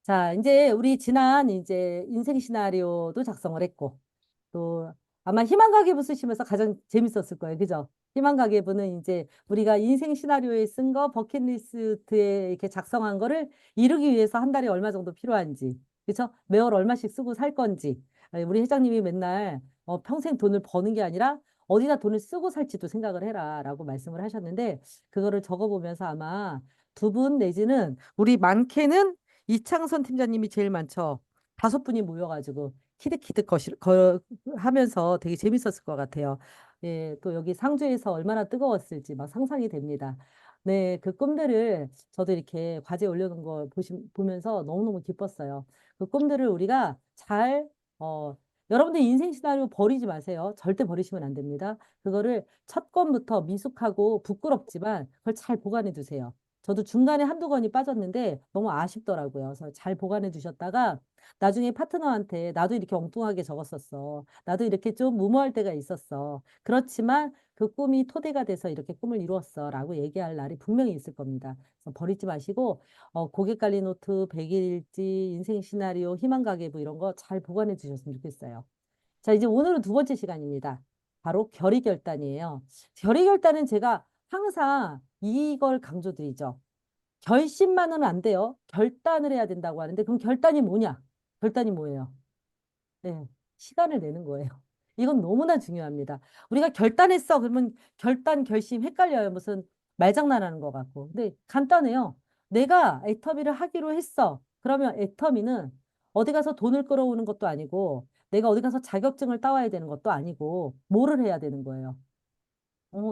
자, 이제 우리 지난 이제 인생 시나리오도 작성을 했고, 또 아마 희망가계부 쓰시면서 가장 재밌었을 거예요. 그죠? 희망가계부는 이제 우리가 인생 시나리오에 쓴 거, 버킷리스트에 이렇게 작성한 거를 이루기 위해서 한 달에 얼마 정도 필요한지, 그렇죠? 매월 얼마씩 쓰고 살 건지. 우리 회장님이 맨날 평생 돈을 버는 게 아니라 어디다 돈을 쓰고 살지도 생각을 해라라고 말씀을 하셨는데, 그거를 적어보면서 아마 두 분 내지는 우리 많게는 이창선 팀장님이 제일 많죠. 다섯 분이 모여가지고 키득키득 하면서 되게 재밌었을 것 같아요. 예, 또 여기 상주에서 얼마나 뜨거웠을지 막 상상이 됩니다. 네, 그 꿈들을 저도 이렇게 과제 올려놓은 거 보면서 너무너무 기뻤어요. 그 꿈들을 우리가 잘, 여러분들 인생 시나리오 버리지 마세요. 절대 버리시면 안 됩니다. 그거를 첫 건부터 미숙하고 부끄럽지만 그걸 잘 보관해 두세요. 저도 중간에 한두 건이 빠졌는데 너무 아쉽더라고요. 그래서 잘 보관해 두셨다가 나중에 파트너한테 나도 이렇게 엉뚱하게 적었었어. 나도 이렇게 좀 무모할 때가 있었어. 그렇지만 그 꿈이 토대가 돼서 이렇게 꿈을 이루었어. 라고 얘기할 날이 분명히 있을 겁니다. 그래서 버리지 마시고 고객 관리 노트, 백일일지, 인생 시나리오, 희망 가계부 이런 거 잘 보관해 두셨으면 좋겠어요. 자, 이제 오늘은 두 번째 시간입니다. 바로 결의결단이에요. 결의결단은 제가 항상 이걸 강조드리죠. 결심만은 안 돼요. 결단을 해야 된다고 하는데 그럼 결단이 뭐냐? 결단이 뭐예요? 네, 시간을 내는 거예요. 이건 너무나 중요합니다. 우리가 결단했어. 그러면 결단, 결심 헷갈려요. 무슨 말장난하는 것 같고. 근데 간단해요. 내가 애터미를 하기로 했어. 그러면 애터미는 어디 가서 돈을 끌어오는 것도 아니고 내가 어디 가서 자격증을 따와야 되는 것도 아니고 뭐를 해야 되는 거예요?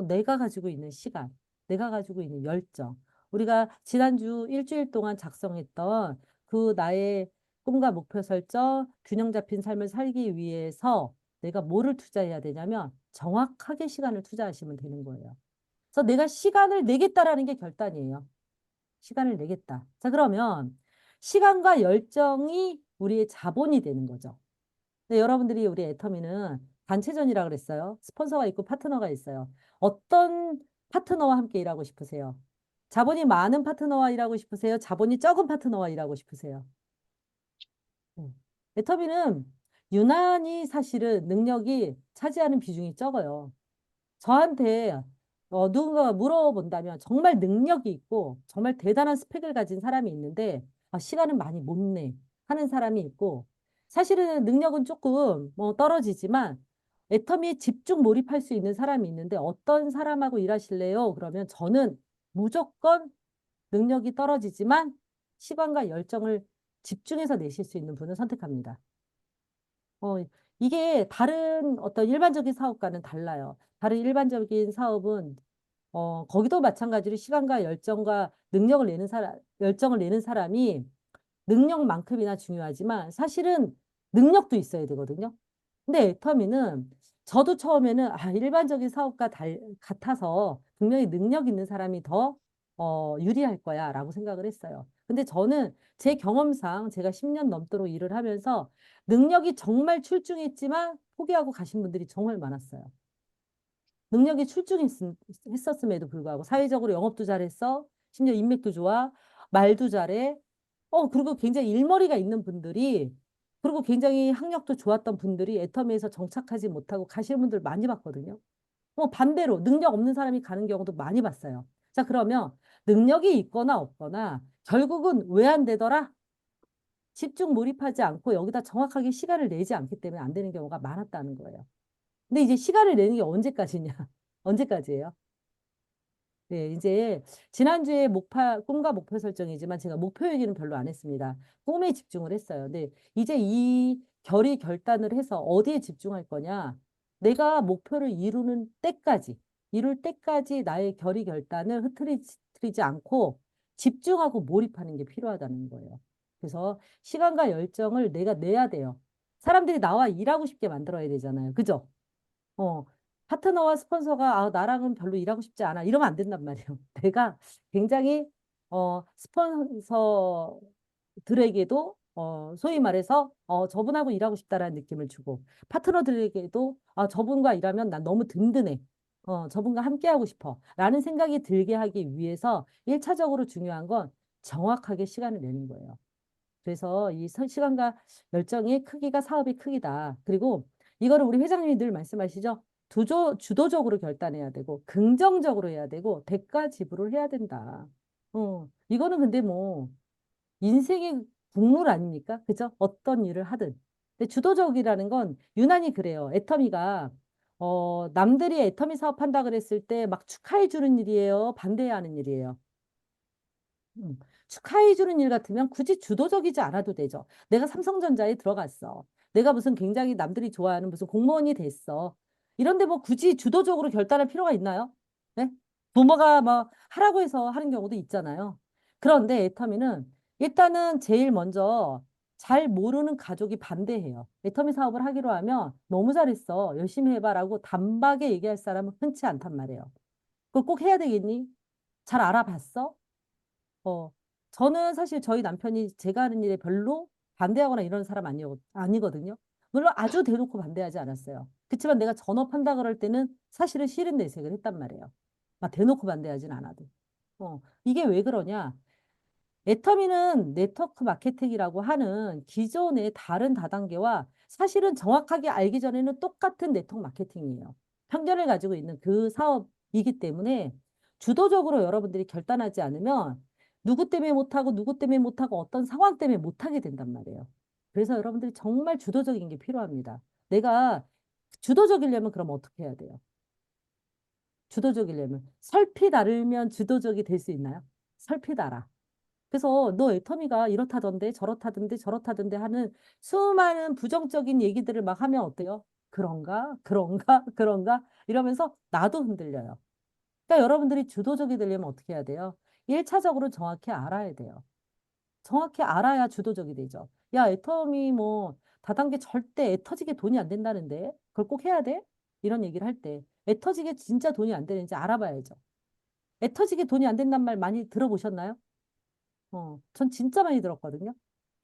내가 가지고 있는 시간, 내가 가지고 있는 열정. 우리가 지난주 일주일 동안 작성했던 그 나의 꿈과 목표 설정, 균형 잡힌 삶을 살기 위해서 내가 뭐를 투자해야 되냐면 정확하게 시간을 투자하시면 되는 거예요. 그래서 내가 시간을 내겠다라는 게 결단이에요. 시간을 내겠다. 자, 그러면 시간과 열정이 우리의 자본이 되는 거죠. 근데 여러분들이 우리 애터미는 단체전이라 그랬어요. 스폰서가 있고 파트너가 있어요. 어떤 파트너와 함께 일하고 싶으세요? 자본이 많은 파트너와 일하고 싶으세요? 자본이 적은 파트너와 일하고 싶으세요? 음. 애터미는 유난히 사실은 능력이 차지하는 비중이 적어요. 저한테 누군가가 물어본다면 정말 능력이 있고 정말 대단한 스펙을 가진 사람이 있는데 시간은 많이 못 내 하는 사람이 있고 사실은 능력은 조금 뭐 떨어지지만 애터미에 집중 몰입할 수 있는 사람이 있는데 어떤 사람하고 일하실래요? 그러면 저는 무조건 능력이 떨어지지만 시간과 열정을 집중해서 내실 수 있는 분을 선택합니다. 어, 이게 다른 어떤 일반적인 사업과는 달라요. 다른 일반적인 사업은 거기도 마찬가지로 시간과 열정과 능력을 내는 열정을 내는 사람이 능력만큼이나 중요하지만 사실은 능력도 있어야 되거든요. 근데 애터미는 저도 처음에는 일반적인 사업과 같아서 분명히 능력 있는 사람이 더 유리할 거야 라고 생각을 했어요. 근데 저는 제 경험상 제가 10년 넘도록 일을 하면서 능력이 정말 출중했지만 포기하고 가신 분들이 정말 많았어요. 능력이 출중했었음에도 불구하고 사회적으로 영업도 잘했어. 심지어 인맥도 좋아. 말도 잘해. 그리고 굉장히 일머리가 있는 분들이 그리고 굉장히 학력도 좋았던 분들이 애터미에서 정착하지 못하고 가시는 분들 많이 봤거든요. 반대로 능력 없는 사람이 가는 경우도 많이 봤어요. 자, 그러면 능력이 있거나 없거나 결국은 왜 안 되더라? 집중 몰입하지 않고 여기다 정확하게 시간을 내지 않기 때문에 안 되는 경우가 많았다는 거예요. 근데 이제 시간을 내는 게 언제까지냐? 언제까지예요? 네, 이제 지난주에 꿈과 목표 설정이지만 제가 목표 얘기는 별로 안 했습니다. 꿈에 집중을 했어요. 근데 이제 이 결단을 해서 어디에 집중할 거냐? 내가 목표를 이룰 때까지 나의 결단을 흐트리지 않고 집중하고 몰입하는 게 필요하다는 거예요. 그래서 시간과 열정을 내가 내야 돼요. 사람들이 나와 일하고 싶게 만들어야 되잖아요. 그죠? 어, 파트너와 스폰서가 나랑은 별로 일하고 싶지 않아. 이러면 안 된단 말이에요. 내가 굉장히 스폰서들에게도 소위 말해서 저분하고 일하고 싶다라는 느낌을 주고 파트너들에게도 저분과 일하면 난 너무 든든해. 저분과 함께 하고 싶어. 라는 생각이 들게 하기 위해서 1차적으로 중요한 건 정확하게 시간을 내는 거예요. 그래서 이 시간과 열정의 크기가 사업의 크기다. 그리고 이거를 우리 회장님이 늘 말씀하시죠. 주도적으로 결단해야 되고, 긍정적으로 해야 되고, 대가 지불을 해야 된다. 이거는 근데 뭐, 인생의 국룰 아닙니까? 그죠? 어떤 일을 하든. 근데 주도적이라는 건 유난히 그래요. 애터미가, 남들이 애터미 사업한다 그랬을 때 막 축하해 주는 일이에요? 반대해야 하는 일이에요? 축하해 주는 일 같으면 굳이 주도적이지 않아도 되죠. 내가 삼성전자에 들어갔어. 내가 무슨 굉장히 남들이 좋아하는 무슨 공무원이 됐어. 이런데 뭐 굳이 주도적으로 결단할 필요가 있나요? 네? 부모가 뭐 하라고 해서 하는 경우도 있잖아요. 그런데 애터미는 일단은 제일 먼저 잘 모르는 가족이 반대해요. 애터미 사업을 하기로 하면 너무 잘했어. 열심히 해봐라고 단박에 얘기할 사람은 흔치 않단 말이에요. 그걸 꼭 해야 되겠니? 잘 알아봤어? 어, 저는 사실 저희 남편이 제가 하는 일에 별로 반대하거나 이런 사람 아니거든요. 물론 아주 대놓고 반대하지 않았어요. 그렇지만 내가 전업한다 그럴 때는 사실은 싫은 내색을 했단 말이에요. 막 대놓고 반대하진 않아도. 이게 왜 그러냐? 애터미는 네트워크 마케팅이라고 하는 기존의 다른 다단계와 사실은 정확하게 알기 전에는 똑같은 네트워크 마케팅이에요. 편견을 가지고 있는 그 사업이기 때문에 주도적으로 여러분들이 결단하지 않으면 누구 때문에 못하고 누구 때문에 못하고 어떤 상황 때문에 못하게 된단 말이에요. 그래서 여러분들이 정말 주도적인 게 필요합니다. 내가 주도적이려면 그럼 어떻게 해야 돼요? 주도적이려면 설핏 알으면 주도적이 될 수 있나요? 설핏 알아. 그래서 너 애터미가 이렇다던데 저렇다던데 저렇다던데 하는 수많은 부정적인 얘기들을 막 하면 어때요? 그런가? 그런가? 그런가? 이러면서 나도 흔들려요. 그러니까 여러분들이 주도적이 되려면 어떻게 해야 돼요? 1차적으로 정확히 알아야 돼요. 정확히 알아야 주도적이 되죠. 야, 애터미 뭐 다단계 절대 애 터지게 돈이 안 된다는데 그걸 꼭 해야 돼? 이런 얘기를 할 때 애 터지게 진짜 돈이 안 되는지 알아봐야죠. 애 터지게 돈이 안 된단 말 많이 들어보셨나요? 전 진짜 많이 들었거든요.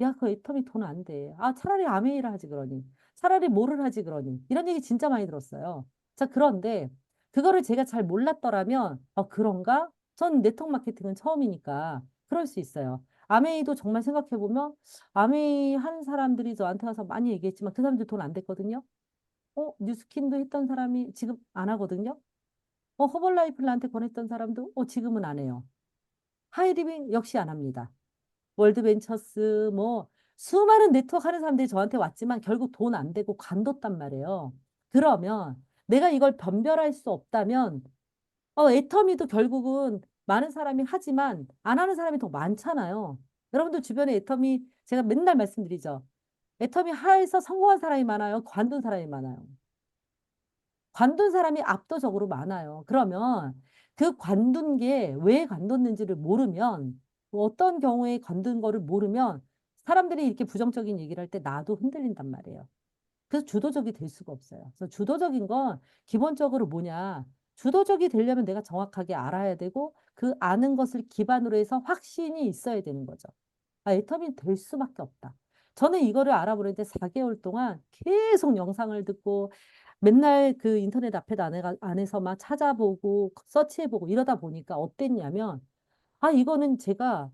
야, 그 애터미 돈 안 돼. 아, 차라리 아메이를 하지 그러니. 차라리 뭐를 하지 그러니. 이런 얘기 진짜 많이 들었어요. 자, 그런데 그거를 제가 잘 몰랐더라면, 그런가? 전 네트워크 마케팅은 처음이니까 그럴 수 있어요. 아메이도 정말 생각해보면 아메이 하는 사람들이 저한테 와서 많이 얘기했지만 그 사람들 돈 안 됐거든요. 뉴스킨도 했던 사람이 지금 안 하거든요. 허벌라이프를 나한테 권했던 사람도 지금은 안 해요. 하이리빙 역시 안 합니다. 월드벤처스 뭐 수많은 네트워크 하는 사람들이 저한테 왔지만 결국 돈 안 되고 관뒀단 말이에요. 그러면 내가 이걸 변별할 수 없다면 애터미도 결국은 많은 사람이 하지만 안 하는 사람이 더 많잖아요. 여러분들 주변에 애터미 제가 맨날 말씀드리죠. 애터미 하에서 성공한 사람이 많아요. 관둔 사람이 많아요. 관둔 사람이 압도적으로 많아요. 그러면 그 관둔 게 왜 관뒀는지를 모르면 어떤 경우에 관둔 거를 모르면 사람들이 이렇게 부정적인 얘기를 할 때 나도 흔들린단 말이에요. 그래서 주도적이 될 수가 없어요. 그래서 주도적인 건 기본적으로 뭐냐? 주도적이 되려면 내가 정확하게 알아야 되고 그 아는 것을 기반으로 해서 확신이 있어야 되는 거죠. 애터미 될 수밖에 없다. 저는 이거를 알아보는데 4개월 동안 계속 영상을 듣고 맨날 그 인터넷 앞에 안에서만 찾아보고 서치해보고 이러다 보니까 어땠냐면 이거는 제가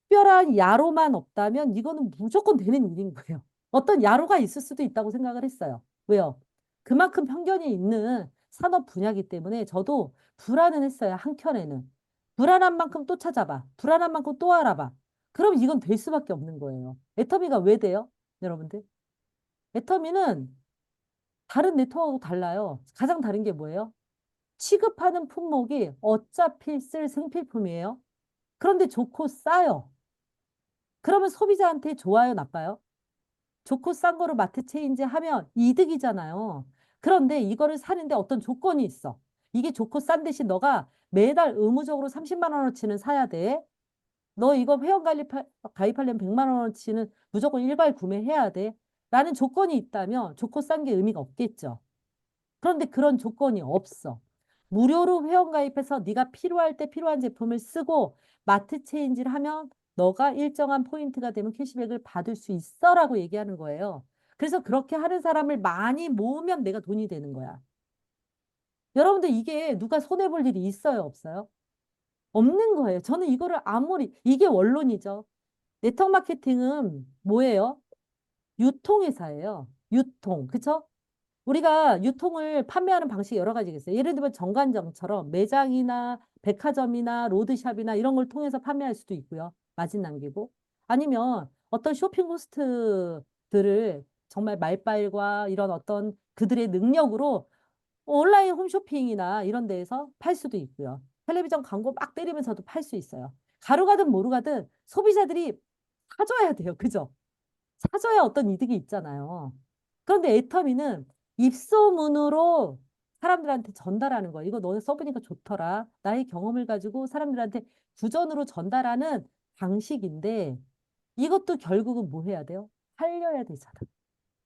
특별한 야로만 없다면 이거는 무조건 되는 일인 거예요. 어떤 야로가 있을 수도 있다고 생각을 했어요. 왜요? 그만큼 편견이 있는 산업 분야이기 때문에 저도 불안은 했어요. 한켠에는. 불안한 만큼 또 찾아봐. 불안한 만큼 또 알아봐. 그럼 이건 될 수밖에 없는 거예요. 애터미가 왜 돼요? 여러분들? 애터미는 다른 네트워크하고 달라요. 가장 다른 게 뭐예요? 취급하는 품목이 어차피 쓸 생필품이에요. 그런데 좋고 싸요. 그러면 소비자한테 좋아요, 나빠요? 좋고 싼 거로 마트 체인지 하면 이득이잖아요. 그런데 이거를 사는데 어떤 조건이 있어. 이게 좋고 싼 대신 너가 매달 의무적으로 30만 원어치는 사야 돼. 너 이거 가입하려면 100만 원어치는 무조건 일괄 구매해야 돼. 라는 조건이 있다면 좋고 싼 게 의미가 없겠죠. 그런데 그런 조건이 없어. 무료로 회원가입해서 네가 필요할 때 필요한 제품을 쓰고 마트 체인지를 하면 너가 일정한 포인트가 되면 캐시백을 받을 수 있어라고 얘기하는 거예요. 그래서 그렇게 하는 사람을 많이 모으면 내가 돈이 되는 거야. 여러분들 이게 누가 손해볼 일이 있어요, 없어요? 없는 거예요. 저는 이거를 아무리 이게 원론이죠. 네트워크 마케팅은 뭐예요? 유통회사예요. 유통. 그쵸? 우리가 유통을 판매하는 방식이 여러 가지가 있어요. 예를 들면 정관장처럼 매장이나 백화점이나 로드샵이나 이런 걸 통해서 판매할 수도 있고요. 마진 남기고. 아니면 어떤 쇼핑 호스트들을 정말 말빨과 이런 어떤 그들의 능력으로 온라인 홈쇼핑이나 이런 데에서 팔 수도 있고요. 텔레비전 광고 막 때리면서도 팔 수 있어요. 가루 가든 모루 가든 소비자들이 사줘야 돼요. 그죠? 사줘야 어떤 이득이 있잖아요. 그런데 애터미는 입소문으로 사람들한테 전달하는 거예요. 이거 너 써보니까 좋더라. 나의 경험을 가지고 사람들한테 구전으로 전달하는 방식인데 이것도 결국은 뭐 해야 돼요? 팔려야 되잖아.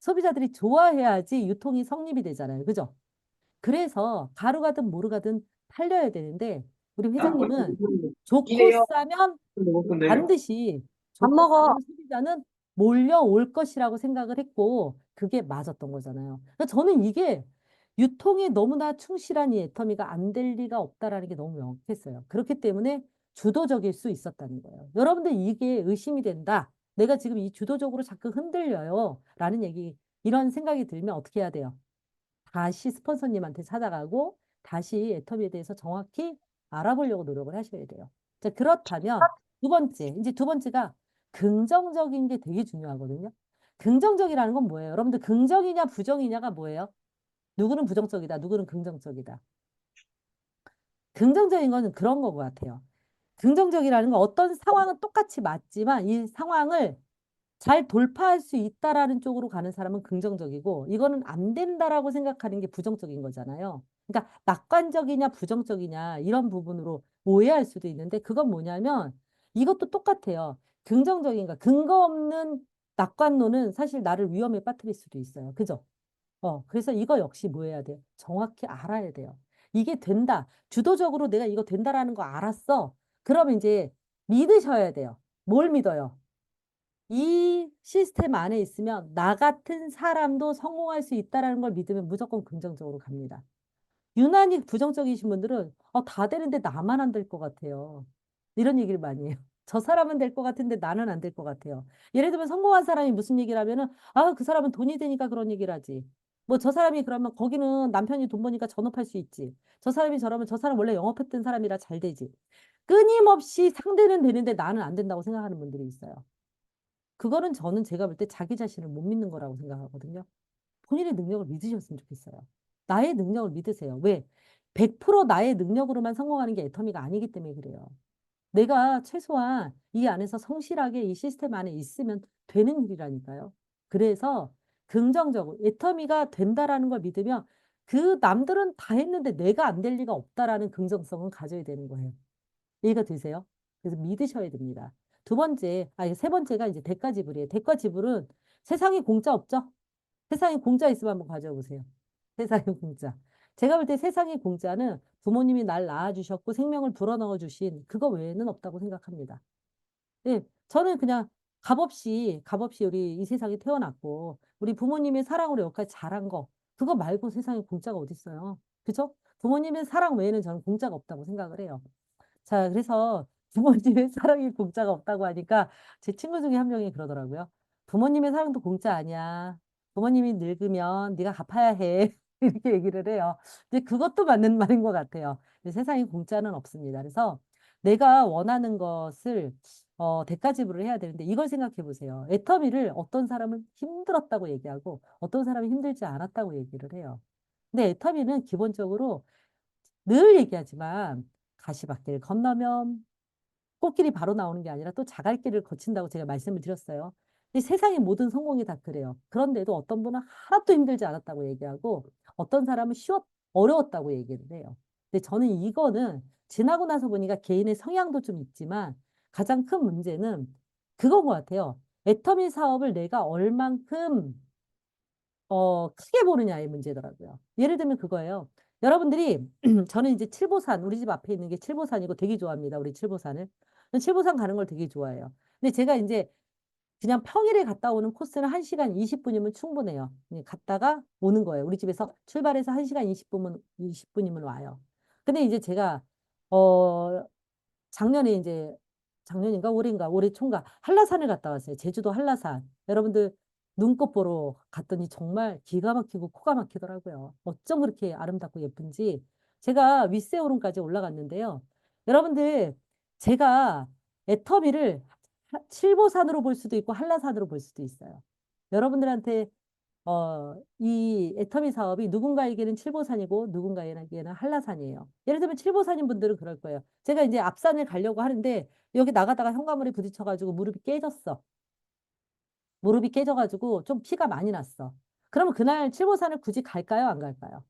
소비자들이 좋아해야지 유통이 성립이 되잖아요. 그죠? 그래서 가루 가든 모루 가든 팔려야 되는데 우리 회장님은 좋고 이래요. 싸면 먹었는데. 반드시 밥 좋고 먹어. 싸면 소비자는 몰려올 것이라고 생각을 했고 그게 맞았던 거잖아요. 그러니까 저는 이게 유통에 너무나 충실한 이 애터미가 안 될 리가 없다라는 게 너무 명확했어요. 그렇기 때문에 주도적일 수 있었다는 거예요. 여러분들 이게 의심이 된다. 내가 지금 이 주도적으로 자꾸 흔들려요. 라는 얘기, 이런 생각이 들면 어떻게 해야 돼요? 다시 스폰서님한테 찾아가고 다시 애터미에 대해서 정확히 알아보려고 노력을 하셔야 돼요. 자, 그렇다면 두 번째, 이제 두 번째가 긍정적인 게 되게 중요하거든요. 긍정적이라는 건 뭐예요? 여러분들 긍정이냐 부정이냐가 뭐예요? 누구는 부정적이다, 누구는 긍정적이다. 긍정적인 거는 그런 거 같아요. 긍정적이라는 건 어떤 상황은 똑같이 맞지만 이 상황을 잘 돌파할 수 있다라는 쪽으로 가는 사람은 긍정적이고 이거는 안 된다라고 생각하는 게 부정적인 거잖아요. 그러니까 낙관적이냐 부정적이냐 이런 부분으로 오해할 수도 있는데 그건 뭐냐면 이것도 똑같아요. 긍정적인가 근거 없는 낙관론은 사실 나를 위험에 빠뜨릴 수도 있어요. 그죠? 그래서 이거 역시 뭐 해야 돼요? 정확히 알아야 돼요. 이게 된다. 주도적으로 내가 이거 된다라는 거 알았어. 그러면 이제 믿으셔야 돼요. 뭘 믿어요? 이 시스템 안에 있으면 나 같은 사람도 성공할 수 있다라는 걸 믿으면 무조건 긍정적으로 갑니다. 유난히 부정적이신 분들은 다 되는데 나만 안 될 것 같아요. 이런 얘기를 많이 해요. 저 사람은 될 것 같은데 나는 안 될 것 같아요. 예를 들면 성공한 사람이 무슨 얘기를 하면은 그 사람은 돈이 되니까 그런 얘기를 하지. 뭐 저 사람이 그러면 거기는 남편이 돈 버니까 전업할 수 있지. 저 사람이 저러면 저 사람 원래 영업했던 사람이라 잘 되지. 끊임없이 상대는 되는데 나는 안 된다고 생각하는 분들이 있어요. 그거는 저는 제가 볼 때 자기 자신을 못 믿는 거라고 생각하거든요. 본인의 능력을 믿으셨으면 좋겠어요. 나의 능력을 믿으세요. 왜? 100% 나의 능력으로만 성공하는 게 애터미가 아니기 때문에 그래요. 내가 최소한 이 안에서 성실하게 이 시스템 안에 있으면 되는 일이라니까요. 그래서 긍정적으로 애터미가 된다라는 걸 믿으면 그 남들은 다 했는데 내가 안 될 리가 없다라는 긍정성은 가져야 되는 거예요. 이해가 되세요? 그래서 믿으셔야 됩니다. 두 번째, 세 번째가 이제 대가 지불이에요. 대가 지불은 세상에 공짜 없죠? 세상에 공짜 있으면 한번 가져와 보세요. 세상에 공짜. 제가 볼 때 세상에 공짜는 부모님이 날 낳아주셨고 생명을 불어넣어 주신 그거 외에는 없다고 생각합니다. 네, 저는 그냥 값없이 우리 이 세상에 태어났고 우리 부모님의 사랑으로 여기까지 자란 거 그거 말고 세상에 공짜가 어디 있어요? 그죠? 부모님의 사랑 외에는 저는 공짜가 없다고 생각을 해요. 자, 그래서 부모님의 사랑이 공짜가 없다고 하니까 제 친구 중에 한 명이 그러더라고요. 부모님의 사랑도 공짜 아니야. 부모님이 늙으면 네가 갚아야 해. 이렇게 얘기를 해요. 근데 그것도 맞는 말인 것 같아요. 근데 세상에 공짜는 없습니다. 그래서 내가 원하는 것을 대가 지불을 해야 되는데 이걸 생각해 보세요. 애터미를 어떤 사람은 힘들었다고 얘기하고 어떤 사람은 힘들지 않았다고 얘기를 해요. 근데 애터미는 기본적으로 늘 얘기하지만 가시밭길 건너면 꽃길이 바로 나오는 게 아니라 또 자갈길을 거친다고 제가 말씀을 드렸어요. 이 세상의 모든 성공이 다 그래요. 그런데도 어떤 분은 하나도 힘들지 않았다고 얘기하고 어떤 사람은 어려웠다고 얘기를 해요. 근데 저는 이거는 지나고 나서 보니까 개인의 성향도 좀 있지만 가장 큰 문제는 그건 것 같아요. 애터미 사업을 내가 얼만큼 크게 보느냐의 문제더라고요. 예를 들면 그거예요. 여러분들이, 저는 이제 칠보산, 우리 집 앞에 있는 게 칠보산이고 되게 좋아합니다. 우리 칠보산을. 칠보산 가는 걸 되게 좋아해요. 근데 제가 이제 그냥 평일에 갔다 오는 코스는 1시간 20분이면 충분해요. 그냥 갔다가 오는 거예요. 우리 집에서 출발해서 1시간 20분이면 와요. 근데 이제 제가, 어, 작년에 이제 작년인가 올해인가 올해 총각 한라산을 갔다 왔어요. 제주도 한라산. 여러분들 눈꽃 보러 갔더니 정말 기가 막히고 코가 막히더라고요. 어쩜 그렇게 아름답고 예쁜지. 제가 윗세오름까지 올라갔는데요. 여러분들 제가 애터미를 칠보산으로 볼 수도 있고 한라산으로 볼 수도 있어요. 여러분들한테 이 애터미 사업이 누군가에게는 칠보산이고 누군가에게는 한라산이에요. 예를 들면 칠보산인 분들은 그럴 거예요. 제가 이제 앞산을 가려고 하는데 여기 나가다가 현관문에 부딪혀가지고 무릎이 깨졌어. 무릎이 깨져가지고 좀 피가 많이 났어. 그러면 그날 칠보산을 굳이 갈까요? 안 갈까요?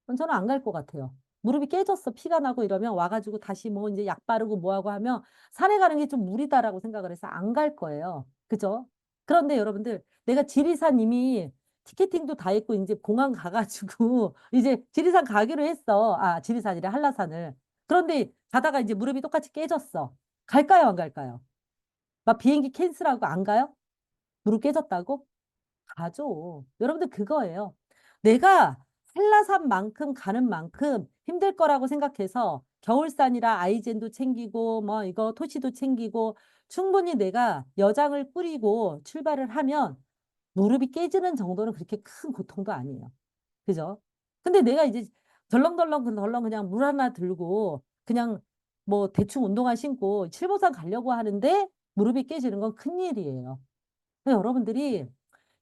저는 안 갈 것 같아요. 무릎이 깨졌어. 피가 나고 이러면 와가지고 다시 뭐 이제 약 바르고 뭐하고 하면 산에 가는 게 좀 무리다라고 생각을 해서 안 갈 거예요. 그죠? 그런데 여러분들, 내가 지리산 이미 티켓팅도 다 했고 이제 공항 가가지고 이제 지리산 가기로 했어. 아, 지리산이래, 한라산을. 그런데 가다가 이제 무릎이 똑같이 깨졌어. 갈까요? 안 갈까요? 막 비행기 캔슬하고 안 가요? 무릎 깨졌다고? 가죠. 여러분들 그거예요. 내가 한라산만큼 가는 만큼 힘들 거라고 생각해서 겨울산이라 아이젠도 챙기고 뭐 이거 토시도 챙기고 충분히 내가 여장을 꾸리고 출발을 하면 무릎이 깨지는 정도는 그렇게 큰 고통도 아니에요. 그죠? 근데 내가 이제 덜렁덜렁 그냥 물 하나 들고 그냥 뭐 대충 운동화 신고 칠보산 가려고 하는데 무릎이 깨지는 건 큰일이에요. 여러분들이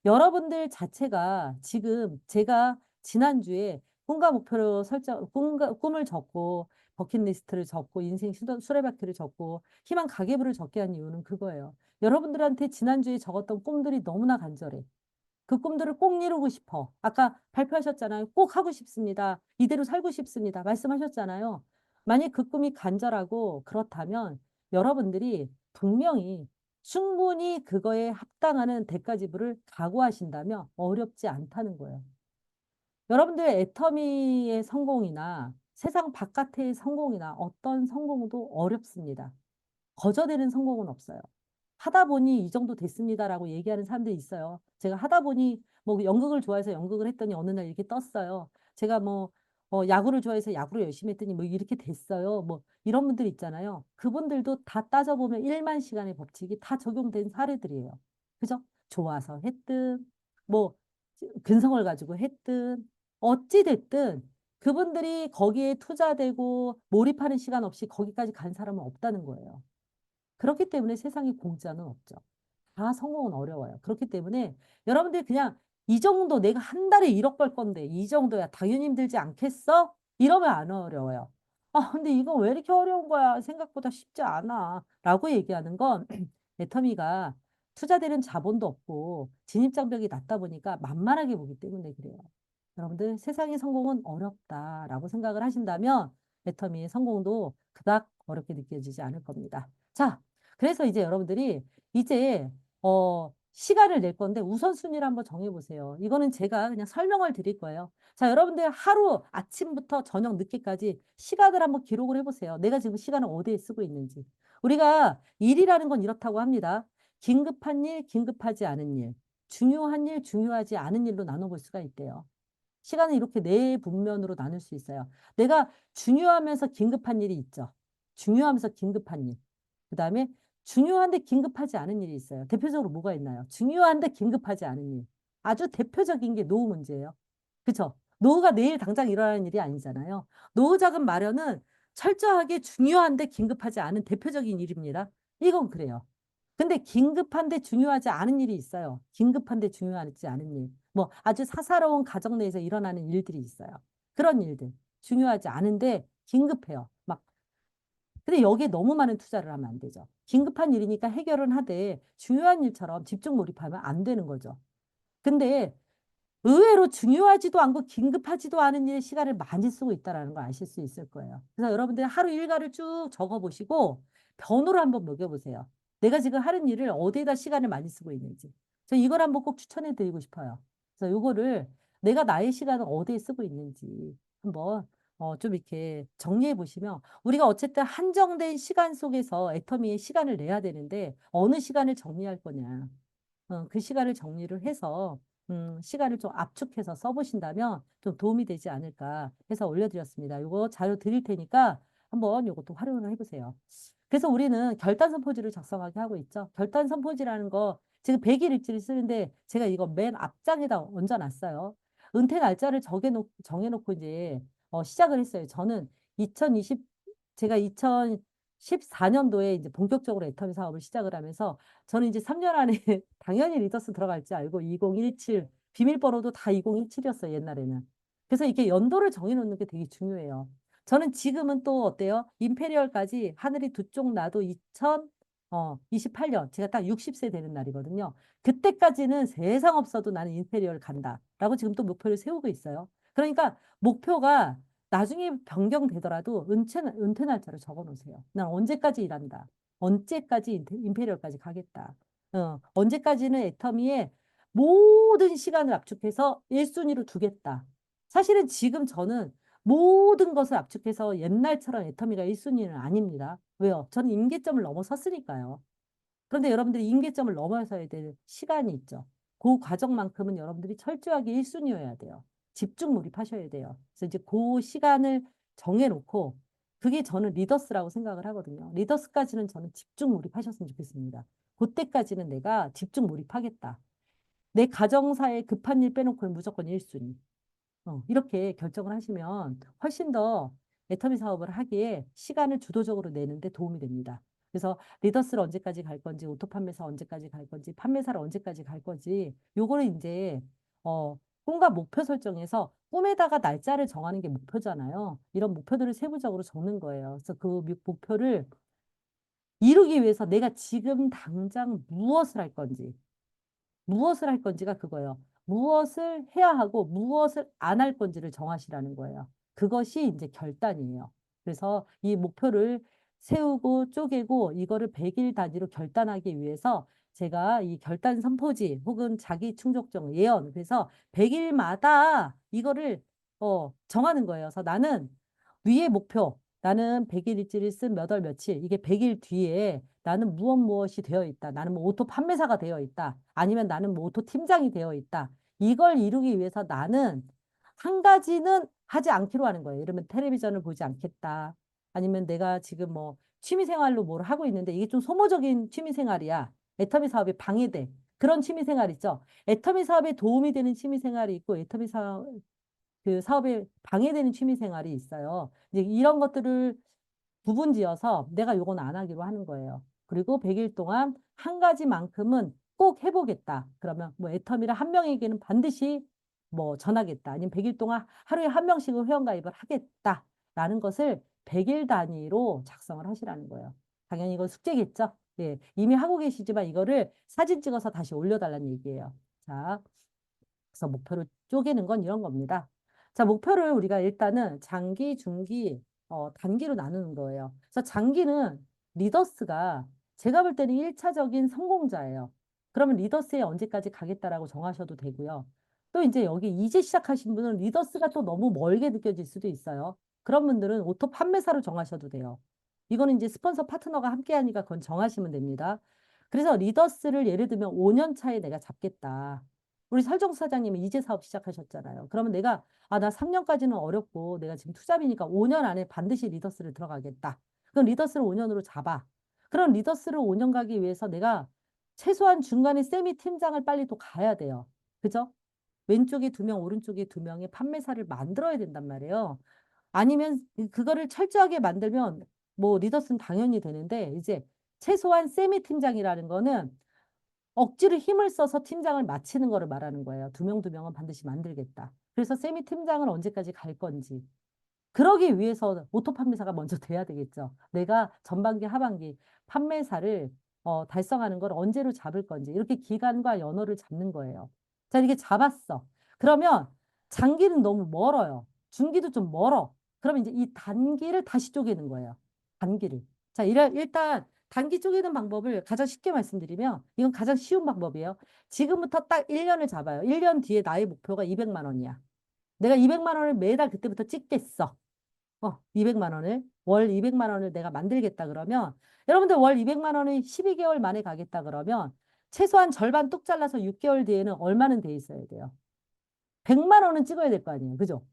여러분들 자체가 지금 제가 지난주에 꿈과 목표를 설정, 꿈을 적고 버킷리스트를 적고 인생 수레바퀴를 적고 희망 가계부를 적게 한 이유는 그거예요. 여러분들한테 지난주에 적었던 꿈들이 너무나 간절해. 그 꿈들을 꼭 이루고 싶어. 아까 발표하셨잖아요. 꼭 하고 싶습니다. 이대로 살고 싶습니다. 말씀하셨잖아요. 만약 그 꿈이 간절하고 그렇다면 여러분들이 분명히 충분히 그거에 합당하는 대가 지불을 각오하신다면 어렵지 않다는 거예요. 여러분들의 애터미의 성공이나 세상 바깥의 성공이나 어떤 성공도 어렵습니다. 거저되는 성공은 없어요. 하다 보니 이 정도 됐습니다라고 얘기하는 사람들이 있어요. 제가 하다 보니 뭐 연극을 좋아해서 연극을 했더니 어느 날 이렇게 떴어요. 제가 뭐 야구를 좋아해서 야구를 열심히 했더니 뭐 이렇게 됐어요. 뭐 이런 분들 있잖아요. 그분들도 다 따져보면 1만 시간의 법칙이 다 적용된 사례들이에요. 그죠? 좋아서 했든 뭐 근성을 가지고 했든 어찌 됐든 그분들이 거기에 투자되고 몰입하는 시간 없이 거기까지 간 사람은 없다는 거예요. 그렇기 때문에 세상에 공짜는 없죠. 다 성공은 어려워요. 그렇기 때문에 여러분들 그냥 이 정도 내가 한 달에 1억 벌 건데 이 정도야 당연히 힘들지 않겠어? 이러면 안 어려워요. 아, 근데 이거 왜 이렇게 어려운 거야? 생각보다 쉽지 않아. 라고 얘기하는 건 애터미가 투자되는 자본도 없고 진입장벽이 낮다 보니까 만만하게 보기 때문에 그래요. 여러분들 세상의 성공은 어렵다라고 생각을 하신다면 애터미의 성공도 그닥 어렵게 느껴지지 않을 겁니다. 자, 그래서 이제 여러분들이 이제 시간을 낼 건데 우선순위를 한번 정해보세요. 이거는 제가 그냥 설명을 드릴 거예요. 자, 여러분들 하루 아침부터 저녁 늦게까지 시간을 한번 기록을 해보세요. 내가 지금 시간을 어디에 쓰고 있는지. 우리가 일이라는 건 이렇다고 합니다. 긴급한 일, 긴급하지 않은 일, 중요한 일, 중요하지 않은 일로 나눠볼 수가 있대요. 시간을 이렇게 네 분면으로 나눌 수 있어요. 내가 중요하면서 긴급한 일이 있죠. 중요하면서 긴급한 일. 그 다음에 중요한데 긴급하지 않은 일이 있어요. 대표적으로 뭐가 있나요? 중요한데 긴급하지 않은 일. 아주 대표적인 게 노후 문제예요. 그쵸? 노후가 내일 당장 일어나는 일이 아니잖아요. 노후 자금 마련은 철저하게 중요한데 긴급하지 않은 대표적인 일입니다. 이건 그래요. 근데 긴급한데 중요하지 않은 일이 있어요. 긴급한데 중요하지 않은 일. 뭐 아주 사사로운 가정 내에서 일어나는 일들이 있어요. 그런 일들. 중요하지 않은데 긴급해요. 막 근데 여기에 너무 많은 투자를 하면 안 되죠. 긴급한 일이니까 해결은 하되 중요한 일처럼 집중 몰입하면 안 되는 거죠. 근데 의외로 중요하지도 않고 긴급하지도 않은 일에 시간을 많이 쓰고 있다는 걸 아실 수 있을 거예요. 그래서 여러분들 하루 일과를 쭉 적어보시고 번호를 한번 매겨보세요. 내가 지금 하는 일을 어디에다 시간을 많이 쓰고 있는지. 저 이걸 한번 꼭 추천해 드리고 싶어요. 그래서 이거를 내가 나의 시간을 어디에 쓰고 있는지 한번 좀 이렇게 정리해 보시면 우리가 어쨌든 한정된 시간 속에서 애터미의 시간을 내야 되는데 어느 시간을 정리할 거냐. 그 시간을 정리를 해서 시간을 좀 압축해서 써보신다면 좀 도움이 되지 않을까 해서 올려드렸습니다. 이거 자료 드릴 테니까 한번 이것도 활용을 해보세요. 그래서 우리는 결단 선포지를 작성하게 하고 있죠. 결단 선포지라는 거 지금 100일 일지를 쓰는데 제가 이거 맨 앞장에다 얹어놨어요. 은퇴 날짜를 정해놓고 이제 시작을 했어요. 저는 2020 제가 2014년도에 이제 본격적으로 애터미 사업을 시작을 하면서 저는 이제 3년 안에 당연히 리더스 들어갈 줄 알고 2017 비밀번호도 다 2017이었어요, 옛날에는. 그래서 이렇게 연도를 정해놓는 게 되게 중요해요. 저는 지금은 또 어때요? 임페리얼까지 하늘이 두 쪽 나도 2028년 제가 딱 60세 되는 날이거든요. 그때까지는 세상 없어도 나는 임페리얼 간다라고 지금 또 목표를 세우고 있어요. 그러니까 목표가 나중에 변경되더라도 은퇴 날짜를 적어 놓으세요. 난 언제까지 일한다. 언제까지 임페리얼까지 가겠다. 언제까지는 애터미에 모든 시간을 압축해서 1순위로 두겠다. 사실은 지금 저는 모든 것을 압축해서 옛날처럼 애터미가 1순위는 아닙니다. 왜요? 저는 임계점을 넘어섰으니까요. 그런데 여러분들이 임계점을 넘어서야 될 시간이 있죠. 그 과정만큼은 여러분들이 철저하게 1순위여야 돼요. 집중 몰입하셔야 돼요. 그래서 이제 그 시간을 정해놓고 그게 저는 리더스라고 생각을 하거든요. 리더스까지는 저는 집중 몰입하셨으면 좋겠습니다. 그때까지는 내가 집중 몰입하겠다. 내 가정사에 급한 일 빼놓고는 무조건 1순위. 이렇게 결정을 하시면 훨씬 더 애터미 사업을 하기에 시간을 주도적으로 내는데 도움이 됩니다. 그래서 리더스를 언제까지 갈 건지, 오토 판매사 언제까지 갈 건지, 판매사를 언제까지 갈 건지, 요거를 이제, 꿈과 목표 설정해서 꿈에다가 날짜를 정하는 게 목표잖아요. 이런 목표들을 세부적으로 적는 거예요. 그래서 그 목표를 이루기 위해서 내가 지금 당장 무엇을 할 건지, 무엇을 할 건지가 그거예요. 무엇을 해야 하고 무엇을 안 할 건지를 정하시라는 거예요. 그것이 이제 결단이에요. 그래서 이 목표를 세우고 쪼개고 이거를 100일 단위로 결단하기 위해서 제가 이 결단 선포지 혹은 자기 충족정 예언 그래서 100일마다 이거를 정하는 거예요. 그래서 나는 위의 목표 나는 100일 일지를 쓴 몇 월 며칠 이게 100일 뒤에 나는 무엇이 되어 있다. 나는 뭐 오토 판매사가 되어 있다. 아니면 나는 뭐 오토 팀장이 되어 있다. 이걸 이루기 위해서 나는 한 가지는 하지 않기로 하는 거예요. 이러면 텔레비전을 보지 않겠다. 아니면 내가 지금 뭐 취미생활로 뭘 하고 있는데 이게 좀 소모적인 취미생활이야. 애터미 사업이 방해돼. 그런 취미생활 있죠. 애터미 사업에 도움이 되는 취미생활이 있고 애터미 사업 그 사업에 방해되는 취미생활이 있어요. 이제 이런 것들을 구분지어서 내가 요건 안 하기로 하는 거예요. 그리고 100일 동안 한 가지만큼은 꼭 해보겠다. 그러면 뭐 애터미를 한 명에게는 반드시 뭐 전하겠다. 아니면 100일 동안 하루에 한 명씩은 회원가입을 하겠다라는 것을 100일 단위로 작성을 하시라는 거예요. 당연히 이건 숙제겠죠? 예, 이미 하고 계시지만 이거를 사진 찍어서 다시 올려달라는 얘기예요. 자, 그래서 목표를 쪼개는 건 이런 겁니다. 자, 목표를 우리가 일단은 장기, 중기, 단기로 나누는 거예요. 그래서 장기는 리더스가 제가 볼 때는 1차적인 성공자예요. 그러면 리더스에 언제까지 가겠다라고 정하셔도 되고요. 또 이제 여기 이제 시작하신 분은 리더스가 또 너무 멀게 느껴질 수도 있어요. 그런 분들은 오토 판매사로 정하셔도 돼요. 이거는 이제 스폰서 파트너가 함께 하니까 그건 정하시면 됩니다. 그래서 리더스를 예를 들면 5년 차에 내가 잡겠다. 우리 설정수 사장님이 이제 사업 시작하셨잖아요. 그러면 내가 나 3년까지는 어렵고 내가 지금 투잡이니까 5년 안에 반드시 리더스를 들어가겠다. 그럼 리더스를 5년으로 잡아. 그럼 리더스를 5년 가기 위해서 내가 최소한 중간에 세미 팀장을 빨리 또 가야 돼요. 그죠? 왼쪽에 두 명, 오른쪽에 두 명의 판매사를 만들어야 된단 말이에요. 아니면 그거를 철저하게 만들면 뭐 리더스는 당연히 되는데 이제 최소한 세미 팀장이라는 거는 억지로 힘을 써서 팀장을 마치는 거를 말하는 거예요. 두 명은 반드시 만들겠다. 그래서 세미 팀장은 언제까지 갈 건지. 그러기 위해서 오토 판매사가 먼저 돼야 되겠죠. 내가 전반기, 하반기 판매사를 달성하는 걸 언제로 잡을 건지 이렇게 기간과 연호를 잡는 거예요. 자, 이렇게 잡았어. 그러면 장기는 너무 멀어요. 중기도 좀 멀어. 그러면 이제 이 단기를 다시 쪼개는 거예요. 단기를. 자, 일단 단기 쪼개는 방법을 가장 쉽게 말씀드리면 이건 가장 쉬운 방법이에요. 지금부터 딱 1년을 잡아요. 1년 뒤에 나의 목표가 200만 원이야. 내가 200만 원을 매달 그때부터 찍겠어. 200만 원을 월 200만 원을 내가 만들겠다 그러면 여러분들 월 200만 원을 12개월 만에 가겠다 그러면 최소한 절반 뚝 잘라서 6개월 뒤에는 얼마는 돼 있어야 돼요? 100만 원은 찍어야 될 거 아니에요. 그죠?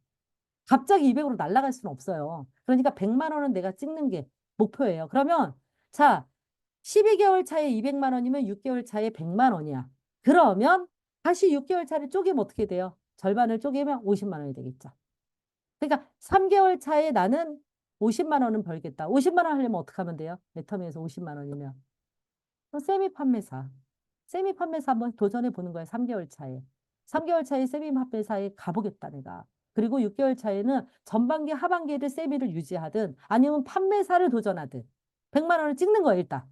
갑자기 200으로 날아갈 수는 없어요. 그러니까 100만 원은 내가 찍는 게 목표예요. 그러면 자, 12개월 차에 200만 원이면 6개월 차에 100만 원이야. 그러면 다시 6개월 차를 쪼개면 어떻게 돼요? 절반을 쪼개면 50만 원이 되겠죠. 그러니까 3개월 차에 나는 50만 원은 벌겠다. 50만 원 하려면 어떻게 하면 돼요? 애터미에서 50만 원이면. 세미 판매사. 세미 판매사 한번 도전해 보는 거예요. 3개월 차에. 3개월 차에 세미 판매사에 가보겠다, 내가. 그리고 6개월 차에는 전반기, 하반기를 세미를 유지하든 아니면 판매사를 도전하든 100만 원을 찍는 거예요, 일단.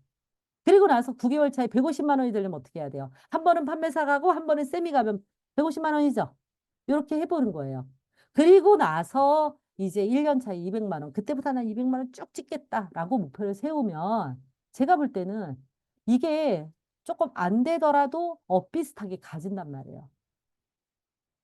그리고 나서 9개월 차에 150만 원이 되려면 어떻게 해야 돼요? 한 번은 판매사 가고 한 번은 세미 가면 150만 원이죠. 이렇게 해보는 거예요. 그리고 나서 이제 1년 차에 200만 원. 그때부터 난 200만 원 쭉 찍겠다라고 목표를 세우면 제가 볼 때는 이게 조금 안 되더라도 엇비슷하게 가진단 말이에요.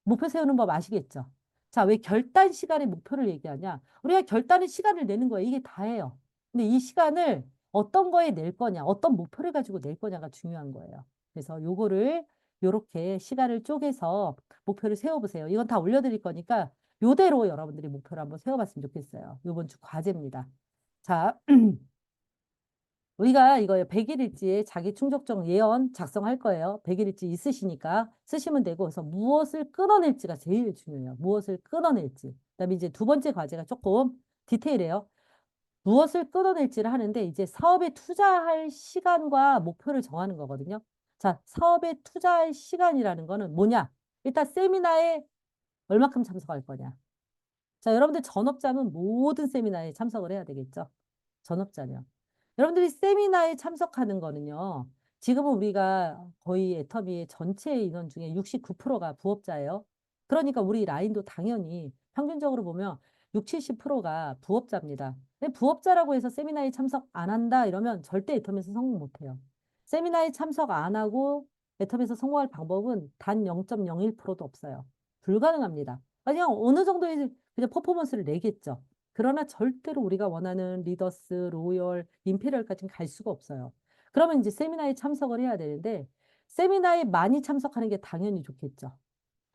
목표 세우는 법 아시겠죠? 자, 왜 결단 시간의 목표를 얘기하냐? 우리가 결단의 시간을 내는 거예요. 이게 다예요. 근데 이 시간을 어떤 거에 낼 거냐, 어떤 목표를 가지고 낼 거냐가 중요한 거예요. 그래서 요거를 요렇게 시간을 쪼개서 목표를 세워보세요. 이건 다 올려드릴 거니까 요대로 여러분들이 목표를 한번 세워봤으면 좋겠어요. 요번 주 과제입니다. 자, 우리가 이거 100일일지에 자기 충족적 예언 작성할 거예요. 100일일지 있으시니까 쓰시면 되고, 그래서 무엇을 끊어낼지가 제일 중요해요. 무엇을 끊어낼지. 그다음에 이제 두 번째 과제가 조금 디테일해요. 무엇을 끊어낼지를 하는데 이제 사업에 투자할 시간과 목표를 정하는 거거든요. 자, 사업에 투자할 시간이라는 거는 뭐냐? 일단 세미나에 얼마큼 참석할 거냐? 자, 여러분들 전업자면 모든 세미나에 참석을 해야 되겠죠? 전업자면. 여러분들이 세미나에 참석하는 거는요. 지금은 우리가 거의 애터미의 전체 인원 중에 69%가 부업자예요. 그러니까 우리 라인도 당연히 평균적으로 보면 6, 70%가 부업자입니다. 근데 부업자라고 해서 세미나에 참석 안 한다 이러면 절대 애터미에서 성공 못 해요. 세미나에 참석 안 하고 애터미에서 성공할 방법은 단 0.01%도 없어요. 불가능합니다. 그냥 어느 정도의 그냥 퍼포먼스를 내겠죠. 그러나 절대로 우리가 원하는 리더스, 로열, 임페리얼까지는 갈 수가 없어요. 그러면 이제 세미나에 참석을 해야 되는데 세미나에 많이 참석하는 게 당연히 좋겠죠.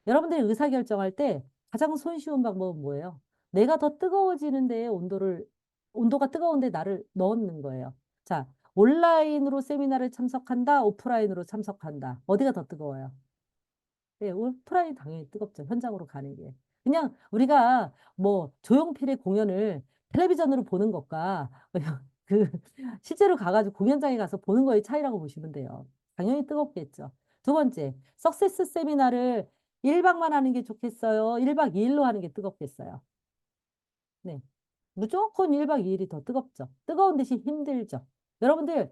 여러분들이 의사결정할 때 가장 손쉬운 방법은 뭐예요? 내가 더 뜨거워지는 데에 온도가 뜨거운데 나를 넣는 거예요. 자, 온라인으로 세미나를 참석한다, 오프라인으로 참석한다. 어디가 더 뜨거워요? 네, 오프라인 당연히 뜨겁죠. 현장으로 가는 게. 그냥 우리가 뭐 조용필의 공연을 텔레비전으로 보는 것과 그냥 그 실제로 가가지고 공연장에 가서 보는 거의 차이라고 보시면 돼요. 당연히 뜨겁겠죠. 두 번째, 석세스 세미나를 1박만 하는 게 좋겠어요? 1박 2일로 하는 게 뜨겁겠어요? 네. 무조건 1박 2일이 더 뜨겁죠. 뜨거운 대신 힘들죠. 여러분들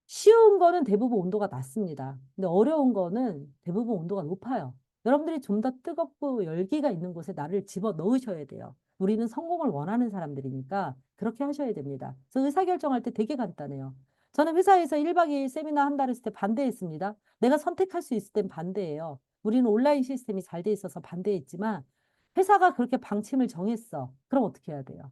쉬운 거는 대부분 온도가 낮습니다. 근데 어려운 거는 대부분 온도가 높아요. 여러분들이 좀 더 뜨겁고 열기가 있는 곳에 나를 집어 넣으셔야 돼요. 우리는 성공을 원하는 사람들이니까 그렇게 하셔야 됩니다. 그래서 의사결정할 때 되게 간단해요. 저는 회사에서 1박 2일 세미나 한다 했을 때 반대했습니다. 내가 선택할 수 있을 땐 반대예요. 우리는 온라인 시스템이 잘 돼 있어서 반대했지만 회사가 그렇게 방침을 정했어. 그럼 어떻게 해야 돼요?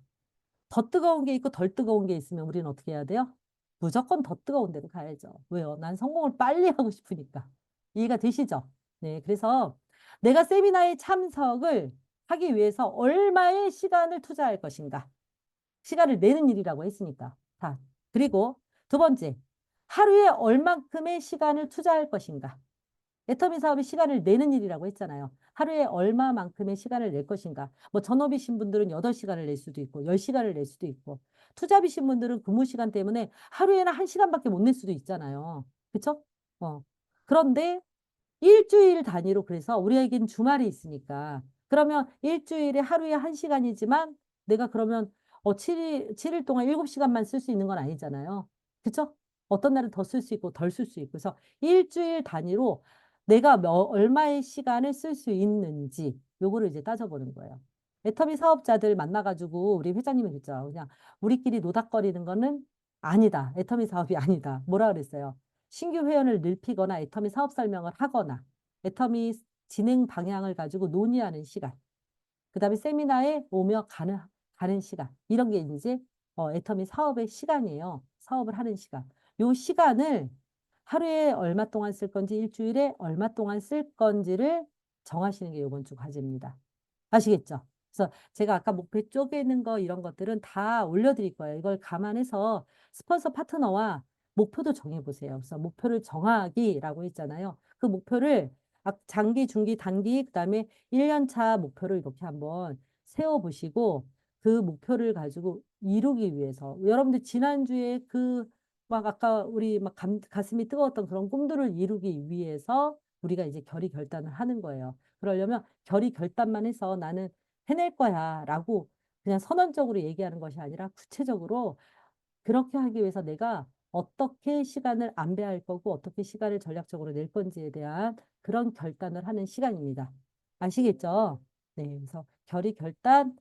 더 뜨거운 게 있고 덜 뜨거운 게 있으면 우리는 어떻게 해야 돼요? 무조건 더 뜨거운 데로 가야죠. 왜요? 난 성공을 빨리 하고 싶으니까. 이해가 되시죠? 네, 그래서 내가 세미나에 참석을 하기 위해서 얼마의 시간을 투자할 것인가? 시간을 내는 일이라고 했으니까. 자, 그리고 두 번째, 하루에 얼만큼의 시간을 투자할 것인가? 애터미 사업이 시간을 내는 일이라고 했잖아요. 하루에 얼마만큼의 시간을 낼 것인가. 뭐 전업이신 분들은 8시간을 낼 수도 있고 10시간을 낼 수도 있고 투잡이신 분들은 근무 시간 때문에 하루에는 1시간밖에 못 낼 수도 있잖아요. 그렇죠? 그런데 일주일 단위로 그래서 우리에겐 주말이 있으니까 그러면 일주일에 하루에 1시간이지만 내가 그러면 7일 동안 7시간만 쓸 수 있는 건 아니잖아요. 그렇죠? 어떤 날은 더 쓸 수 있고 덜 쓸 수 있고 그래서 일주일 단위로 내가 얼마의 시간을 쓸 수 있는지 요거를 이제 따져보는 거예요. 애터미 사업자들 만나가지고 우리 회장님이 그랬죠. 그냥 우리끼리 노닥거리는 거는 아니다. 애터미 사업이 아니다. 뭐라 그랬어요? 신규 회원을 늘리거나 애터미 사업 설명을 하거나 애터미 진행 방향을 가지고 논의하는 시간. 그다음에 세미나에 오며 가는 시간. 이런 게 이제 애터미 사업의 시간이에요. 사업을 하는 시간. 요 시간을 하루에 얼마 동안 쓸 건지 일주일에 얼마 동안 쓸 건지를 정하시는 게 이번 주 과제입니다. 아시겠죠? 그래서 제가 아까 목표 쪼개는 거 이런 것들은 다 올려드릴 거예요. 이걸 감안해서 스폰서 파트너와 목표도 정해보세요. 그래서 목표를 정하기라고 했잖아요. 그 목표를 장기, 중기, 단기, 그다음에 1년 차 목표를 이렇게 한번 세워보시고 그 목표를 가지고 이루기 위해서 여러분들 지난주에 그 막 아까 우리 막 가슴이 뜨거웠던 그런 꿈들을 이루기 위해서 우리가 이제 결의 결단을 하는 거예요. 그러려면 결의 결단만 해서 나는 해낼 거야 라고 그냥 선언적으로 얘기하는 것이 아니라 구체적으로 그렇게 하기 위해서 내가 어떻게 시간을 안배할 거고 어떻게 시간을 전략적으로 낼 건지에 대한 그런 결단을 하는 시간입니다. 아시겠죠? 네, 그래서 결의 결단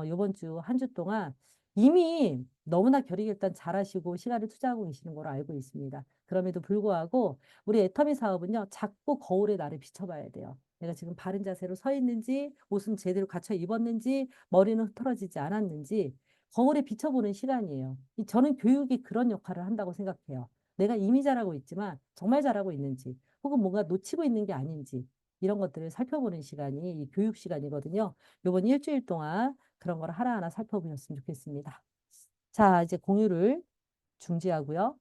이번 주 한 주 동안 이미 너무나 결의 결단 잘하시고 시간을 투자하고 계시는 걸로 알고 있습니다. 그럼에도 불구하고 우리 애터미 사업은요, 자꾸 거울에 나를 비춰봐야 돼요. 내가 지금 바른 자세로 서 있는지, 옷은 제대로 갖춰 입었는지, 머리는 흐트러지지 않았는지, 거울에 비춰보는 시간이에요. 저는 교육이 그런 역할을 한다고 생각해요. 내가 이미 잘하고 있지만 정말 잘하고 있는지 혹은 뭔가 놓치고 있는 게 아닌지 이런 것들을 살펴보는 시간이 이 교육 시간이거든요. 요번 일주일 동안 그런 걸 하나하나 살펴보셨으면 좋겠습니다. 자, 이제 공유를 중지하고요.